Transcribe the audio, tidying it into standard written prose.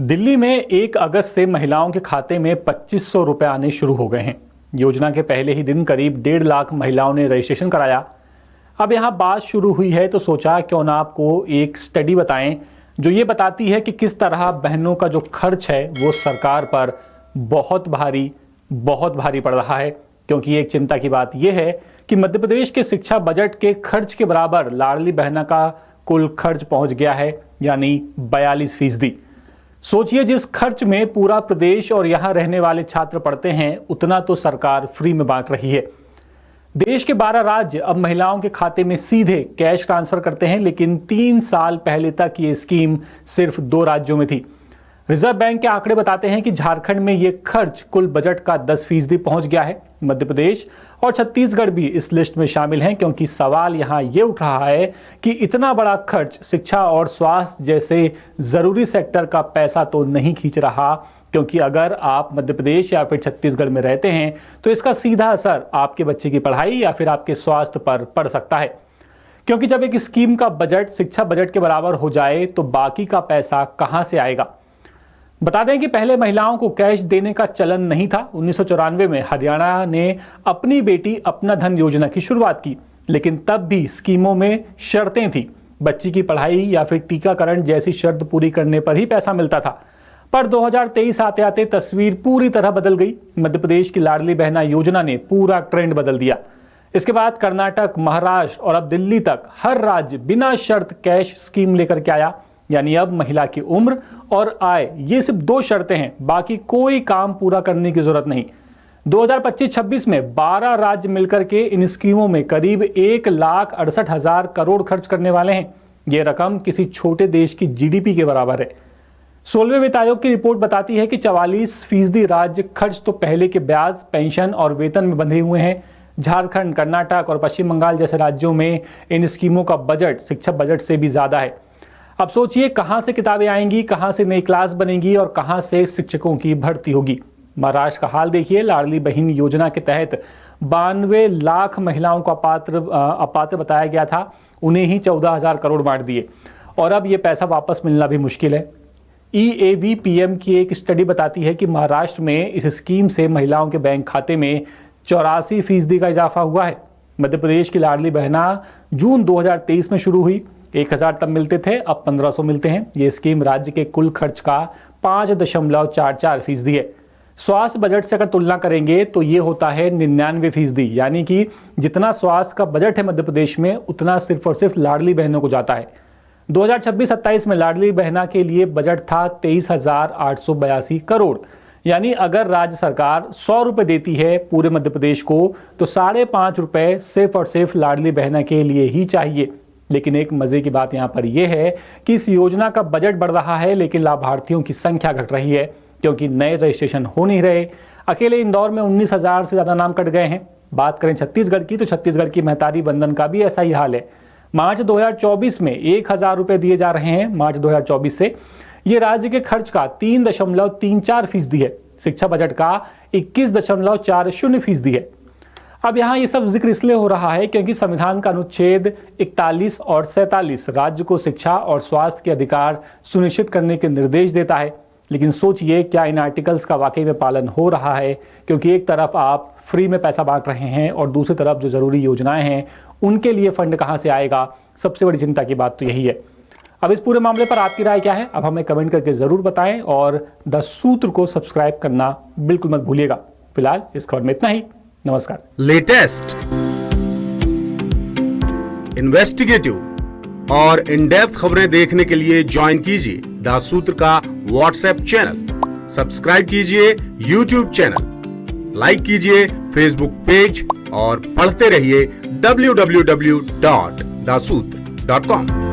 दिल्ली में 1 अगस्त से महिलाओं के खाते में 2500 रुपए आने शुरू हो गए हैं। योजना के पहले ही दिन करीब 1.5 लाख महिलाओं ने रजिस्ट्रेशन कराया। अब यहाँ बात शुरू हुई है तो सोचा क्यों ना आपको एक स्टडी बताएं जो ये बताती है कि किस तरह बहनों का जो खर्च है वो सरकार पर बहुत भारी पड़ रहा है। क्योंकि एक चिंता की बात यह है कि मध्य प्रदेश के शिक्षा बजट के खर्च के बराबर लाडली बहना का कुल खर्च पहुंच गया है, यानी 42%। सोचिए, जिस खर्च में पूरा प्रदेश और यहां रहने वाले छात्र पढ़ते हैं उतना तो सरकार फ्री में बांट रही है। देश के 12 राज्य अब महिलाओं के खाते में सीधे कैश ट्रांसफर करते हैं, लेकिन 3 साल पहले तक ये स्कीम सिर्फ 2 राज्यों में थी। रिजर्व बैंक के आंकड़े बताते हैं कि झारखंड में ये खर्च कुल बजट का 10% पहुंच गया है। मध्य प्रदेश और छत्तीसगढ़ भी इस लिस्ट में शामिल हैं, क्योंकि सवाल यहां ये उठ रहा है कि इतना बड़ा खर्च शिक्षा और स्वास्थ्य जैसे जरूरी सेक्टर का पैसा तो नहीं खींच रहा। क्योंकि अगर आप मध्य प्रदेश या फिर छत्तीसगढ़ में रहते हैं तो इसका सीधा असर आपके बच्चे की पढ़ाई या फिर आपके स्वास्थ्य पर पड़ सकता है। क्योंकि जब एक स्कीम का बजट शिक्षा बजट के बराबर हो जाए तो बाकी का पैसा कहां से आएगा। बता दें कि पहले महिलाओं को कैश देने का चलन नहीं था। 1994 में हरियाणा ने अपनी बेटी अपना धन योजना की शुरुआत की, लेकिन तब भी स्कीमों में शर्तें थी। बच्ची की पढ़ाई या फिर टीकाकरण जैसी शर्त पूरी करने पर ही पैसा मिलता था। पर 2023 आते आते तस्वीर पूरी तरह बदल गई। मध्य प्रदेश की लाडली बहना योजना ने पूरा ट्रेंड बदल दिया। इसके बाद कर्नाटक, महाराष्ट्र और अब दिल्ली तक हर राज्य बिना शर्त कैश स्कीम लेकर के आया। यानी अब महिला की उम्र और आय ये सिर्फ 2 शर्तें हैं, बाकी कोई काम पूरा करने की जरूरत नहीं। 2025-26 में 12 राज्य मिलकर के इन स्कीमों में करीब 1,68,000 करोड़ खर्च करने वाले हैं। ये रकम किसी छोटे देश की जीडीपी के बराबर है। 16वें वित्त आयोग की रिपोर्ट बताती है कि 44% राज्य खर्च तो पहले के ब्याज, पेंशन और वेतन में बंधे हुए हैं। झारखंड, कर्नाटक और पश्चिम बंगाल जैसे राज्यों में इन स्कीमों का बजट शिक्षा बजट से भी ज्यादा है। अब सोचिए, कहां से किताबें आएंगी, कहां से नई क्लास बनेंगी और कहां से शिक्षकों की भर्ती होगी। महाराष्ट्र का हाल देखिए। लाडली बहन योजना के तहत 92 लाख महिलाओं को अपात्र बताया गया था, उन्हें ही 14,000 करोड़ बांट दिए और अब ये पैसा वापस मिलना भी मुश्किल है। EAVPM की एक स्टडी बताती है कि महाराष्ट्र में इस स्कीम से महिलाओं के बैंक खाते में 84% का इजाफा हुआ है। मध्य प्रदेश की लाडली बहना जून 2023 में शुरू हुई। 1,000 तब मिलते थे, अब 1,500 मिलते हैं। ये स्कीम राज्य के कुल खर्च का 5.44% है। स्वास्थ्य बजट से अगर तुलना करेंगे तो ये होता है 99%। यानी कि जितना स्वास्थ्य का बजट है मध्य प्रदेश में उतना सिर्फ और सिर्फ लाडली बहनों को जाता है। 2026-27 में लाडली बहना के लिए बजट था 23,882 करोड़। यानी अगर राज्य सरकार 100 रुपए देती है पूरे मध्य प्रदेश को तो 5.5 रुपए सिर्फ और सिर्फ लाडली बहना के लिए ही चाहिए। लेकिन एक मजे की बात यहाँ पर यह है कि इस योजना का बजट बढ़ रहा है लेकिन लाभार्थियों की संख्या घट रही है, क्योंकि नए रजिस्ट्रेशन हो नहीं रहे। अकेले इंदौर में 19,000 से ज्यादा नाम कट गए हैं। बात करें छत्तीसगढ़ की तो छत्तीसगढ़ की महतारी बंधन का भी ऐसा ही हाल है। मार्च 2024 में 1,000 रुपए दिए जा रहे हैं। मार्च 2024 से ये राज्य के खर्च का 3.34% है। शिक्षा बजट का 21.40% है। अब यहाँ ये सब जिक्र इसलिए हो रहा है क्योंकि संविधान का अनुच्छेद 41 और 47 राज्य को शिक्षा और स्वास्थ्य के अधिकार सुनिश्चित करने के निर्देश देता है। लेकिन सोचिए, क्या इन आर्टिकल्स का वाकई में पालन हो रहा है? क्योंकि एक तरफ आप फ्री में पैसा बांट रहे हैं और दूसरी तरफ जो जरूरी योजनाएं हैं उनके लिए फंड कहां से आएगा? सबसे बड़ी चिंता की बात तो यही है। अब इस पूरे मामले पर आपकी राय क्या है? अब हमें कमेंट करके जरूर बताएं और द सूत्र को सब्सक्राइब करना बिल्कुल मत भूलिएगा। फिलहाल इस खबर में इतना ही। नमस्कार। लेटेस्ट, इन्वेस्टिगेटिव और इन डेप्थ खबरें देखने के लिए ज्वाइन कीजिए द सूत्र का व्हाट्सएप चैनल, सब्सक्राइब कीजिए यूट्यूब चैनल, लाइक कीजिए फेसबुक पेज और पढ़ते रहिए www.daसूत्र.com।